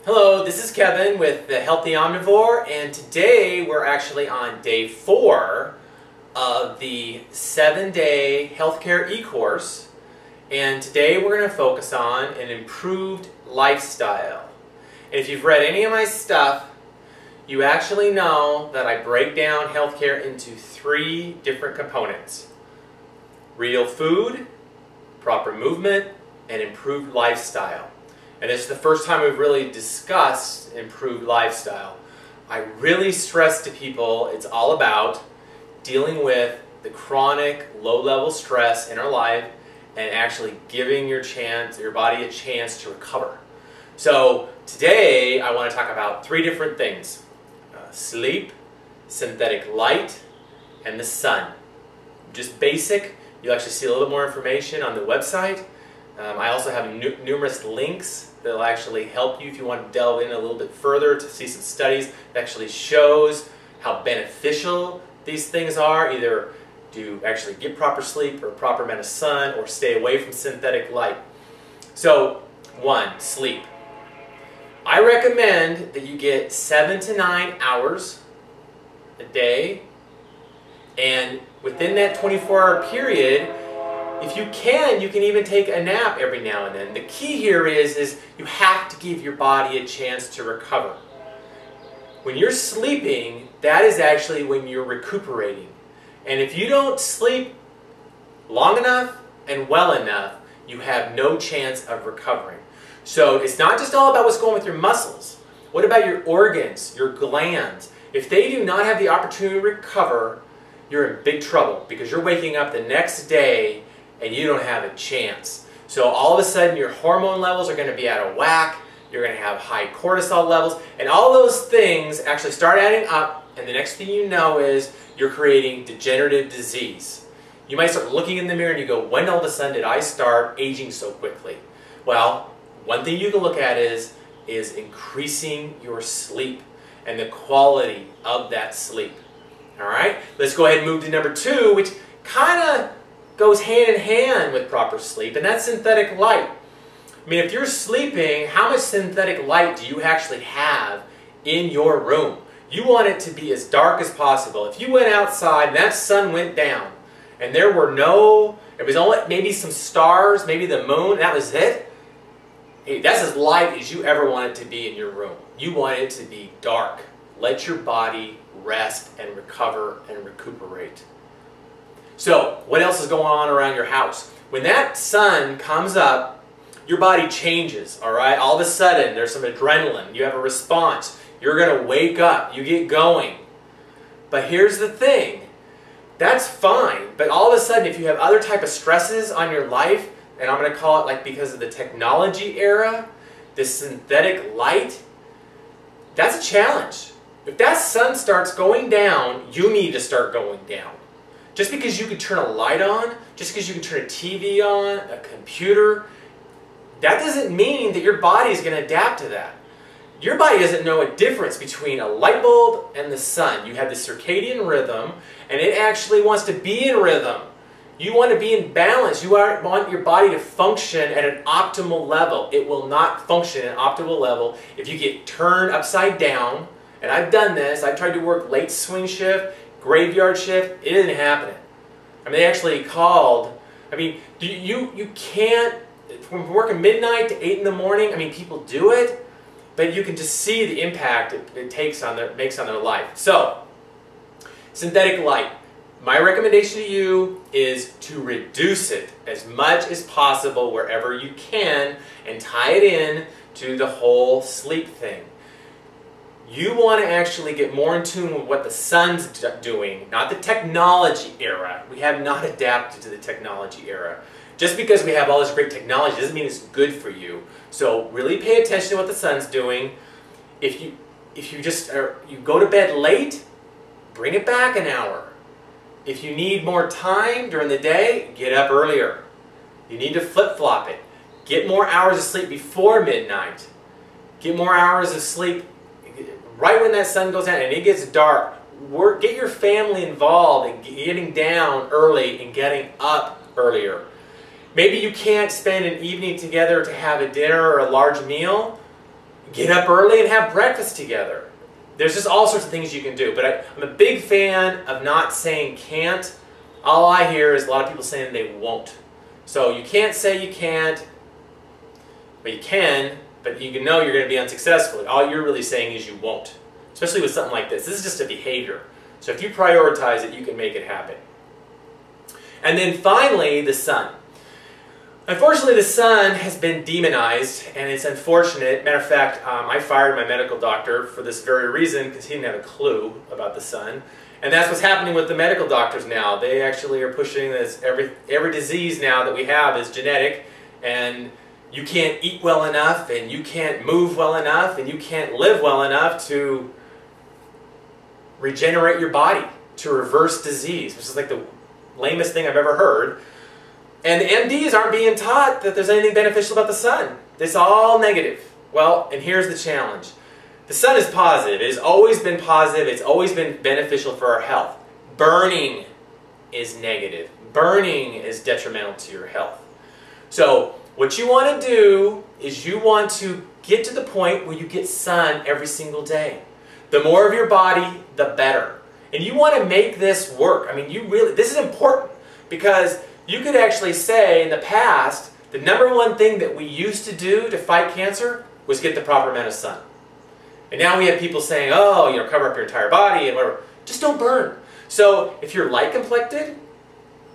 Hello, this is Kevin with the Healthy Omnivore, and today we're actually on day 4 of the 7-day healthcare e-course, and today we're going to focus on an improved lifestyle. And if you've read any of my stuff, you actually know that I break down healthcare into 3 different components: real food, proper movement, and improved lifestyle. And this is the first time we've really discussed improved lifestyle. I really stress to people it's all about dealing with the chronic low-level stress in our life and actually giving your body a chance to recover. So today I want to talk about 3 different things: sleep, synthetic light, and the sun. Just basic. You'll actually see a little bit more information on the website. I also have numerous links that will actually help you if you want to delve in a little bit further to see some studies that actually shows how beneficial these things are, either to actually get proper sleep or proper amount of sun or stay away from synthetic light. So, 1, sleep. I recommend that you get 7 to 9 hours a day, and within that 24-hour period, if you can even take a nap every now and then. The key here is you have to give your body a chance to recover. When you're sleeping, that is actually when you're recuperating. And if you don't sleep long enough and well enough, you have no chance of recovering. So it's not just all about what's going on with your muscles. What about your organs, your glands? If they do not have the opportunity to recover, you're in big trouble because you're waking up the next day and you don't have a chance. So all of a sudden your hormone levels are going to be out of whack, you're going to have high cortisol levels, and all those things actually start adding up, and the next thing you know is you're creating degenerative disease. You might start looking in the mirror and you go, when all of a sudden did I start aging so quickly? Well, one thing you can look at is increasing your sleep and the quality of that sleep. Alright, let's go ahead and move to number 2, which kind of goes hand in hand with proper sleep, and that's synthetic light. I mean, if you're sleeping, how much synthetic light do you actually have in your room? You want it to be as dark as possible. If you went outside and that sun went down and it was only maybe some stars, maybe the moon, and that was it, that's as light as you ever want it to be in your room. You want it to be dark. Let your body rest and recover and recuperate. So, what else is going on around your house? When that sun comes up, your body changes, alright? All of a sudden, there's some adrenaline. You have a response. You're going to wake up. You get going. But here's the thing. That's fine. But all of a sudden, if you have other type of stresses on your life, and I'm going to call it like because of the technology era, this synthetic light, that's a challenge. If that sun starts going down, you need to start going down. Just because you can turn a light on, just because you can turn a TV on, a computer, that doesn't mean that your body is going to adapt to that. Your body doesn't know a difference between a light bulb and the sun. You have the circadian rhythm, and it actually wants to be in rhythm. You want to be in balance. You want your body to function at an optimal level. It will not function at an optimal level if you get turned upside down. And I've done this. I've tried to work late swing shift, graveyard shift. It isn't happening. I mean, they actually called, you can't, from working midnight to 8 in the morning, I mean, people do it, but you can just see the impact it makes on their life. So, synthetic light. My recommendation to you is to reduce it as much as possible wherever you can and tie it in to the whole sleep thing. You want to actually get more in tune with what the sun's doing, not the technology era. We have not adapted to the technology era. Just because we have all this great technology doesn't mean it's good for you. So really pay attention to what the sun's doing. If you go to bed late, bring it back an hour. If you need more time during the day, get up earlier. You need to flip-flop it. Get more hours of sleep before midnight. Get more hours of sleep right when that sun goes down and it gets dark. Get your family involved in getting down early and getting up earlier. Maybe you can't spend an evening together to have a dinner or a large meal. get up early and have breakfast together. There's just all sorts of things you can do. But I'm a big fan of not saying can't. All I hear is a lot of people saying they won't. So you can't say you can't, but you can, but you can know you're going to be unsuccessful. All you're really saying is you won't, especially with something like this. This is just a behavior. So if you prioritize it, you can make it happen. And then finally, the sun. Unfortunately, the sun has been demonized, and it's unfortunate. Matter of fact, I fired my medical doctor for this very reason, because he didn't have a clue about the sun. And that's what's happening with the medical doctors now. They actually are pushing this, every disease now that we have is genetic, and you can't eat well enough, and you can't move well enough, and you can't live well enough to regenerate your body, to reverse disease, which is like the lamest thing I've ever heard. And the MDs aren't being taught that there's anything beneficial about the sun. It's all negative. Well, and here's the challenge. The sun is positive. It has always been positive. It's always been beneficial for our health. Burning is negative. Burning is detrimental to your health. So what you want to do is you want to get to the point where you get sun every single day. The more of your body, the better. And you want to make this work. I mean, this is important, because you could actually say in the past, the #1 thing that we used to do to fight cancer was get the proper amount of sun. And now we have people saying, oh, cover up your entire body and whatever. Just don't burn. So if you're light complected,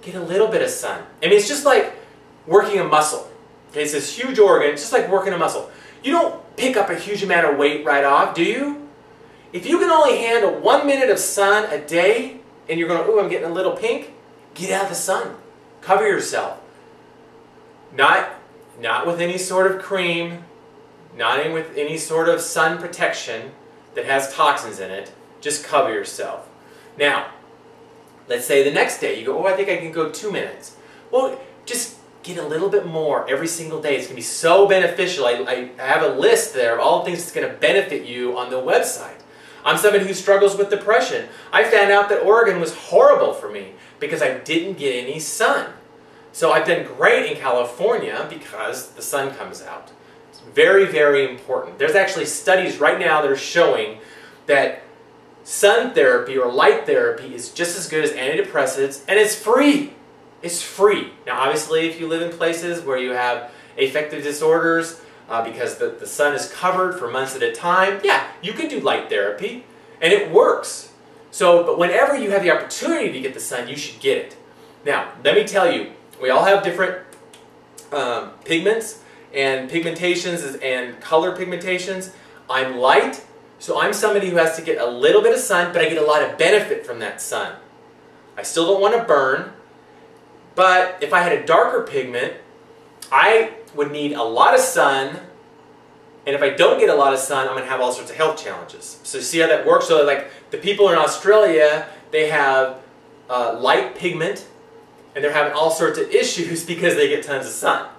get a little bit of sun. I mean, it's just like working a muscle. Okay, it's this huge organ. It's just like working a muscle. You don't pick up a huge amount of weight right off, do you? If you can only handle 1 minute of sun a day, and you're going, ooh, I'm getting a little pink, get out of the sun. Cover yourself. Not with any sort of cream, not with any sort of sun protection that has toxins in it. Just cover yourself. Now, let's say the next day you go, oh, I think I can go 2 minutes. Well, just get a little bit more every single day. It's going to be so beneficial. I have a list there of all the things that's going to benefit you on the website. I'm somebody who struggles with depression. I found out that Oregon was horrible for me because I didn't get any sun. So I've done great in California because the sun comes out. It's very, very important. There's actually studies right now that are showing that sun therapy or light therapy is just as good as antidepressants, and it's free. It's free. Now obviously if you live in places where you have affective disorders, because the sun is covered for months at a time, yeah, you can do light therapy, and it works. So, but whenever you have the opportunity to get the sun, you should get it. Now, let me tell you, we all have different pigments and pigmentations and color pigmentations. I'm light, so I'm somebody who has to get a little bit of sun, but I get a lot of benefit from that sun. I still don't want to burn, but if I had a darker pigment, I would need a lot of sun, and if I don't get a lot of sun, I'm going to have all sorts of health challenges. So see how that works? So like the people in Australia, they have light pigment, and they're having all sorts of issues because they get tons of sun.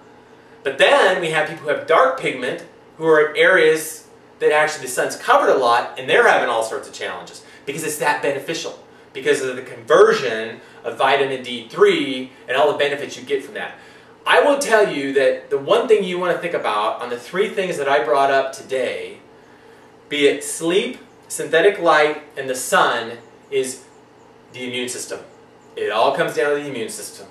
But then we have people who have dark pigment, who are in areas that actually the sun's covered a lot, and they're having all sorts of challenges because it's that beneficial, because of the conversion of vitamin D3 and all the benefits you get from that. I will tell you that the one thing you want to think about on the 3 things that I brought up today, be it sleep, synthetic light, and the sun, is the immune system. It all comes down to the immune system.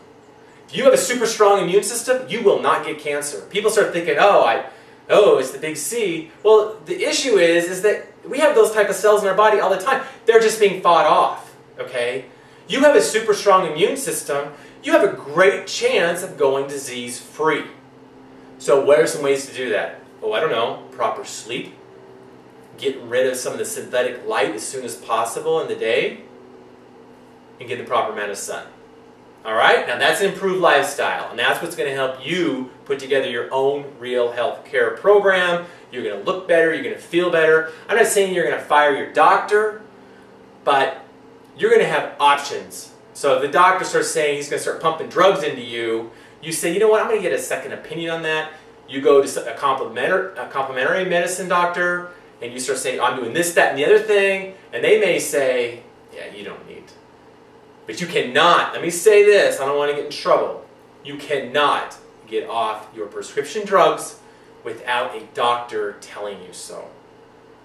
If you have a super strong immune system, you will not get cancer. People start thinking, oh, it's the big C. Well, the issue is that we have those type of cells in our body all the time. They're just being fought off, okay? You have a super strong immune system, you have a great chance of going disease-free. So what are some ways to do that? Oh, I don't know, proper sleep, get rid of some of the synthetic light as soon as possible in the day, and get the proper amount of sun. Alright, now that's an improved lifestyle, and that's what's going to help you put together your own real health care program. You're going to look better, you're going to feel better. I'm not saying you're going to fire your doctor, but you're going to have options. So if the doctor starts saying he's going to start pumping drugs into you, you say, you know what, I'm going to get a second opinion on that. You go to a complementary medicine doctor, and you start saying, I'm doing this, that, and the other thing, and they may say, yeah, you don't need. But you cannot, let me say this, I don't want to get in trouble, you cannot get off your prescription drugs without a doctor telling you so.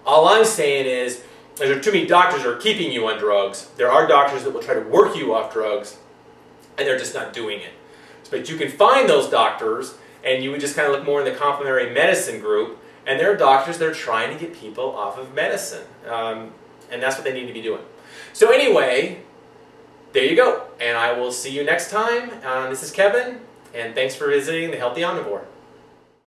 All I'm saying is, there are too many doctors that are keeping you on drugs. There are doctors that will try to work you off drugs, and they're just not doing it. But you can find those doctors, and you would just kind of look more in the complementary medicine group, and there are doctors that are trying to get people off of medicine. And that's what they need to be doing. So anyway, there you go. And I will see you next time. This is Kevin, and thanks for visiting The Healthy Omnivore.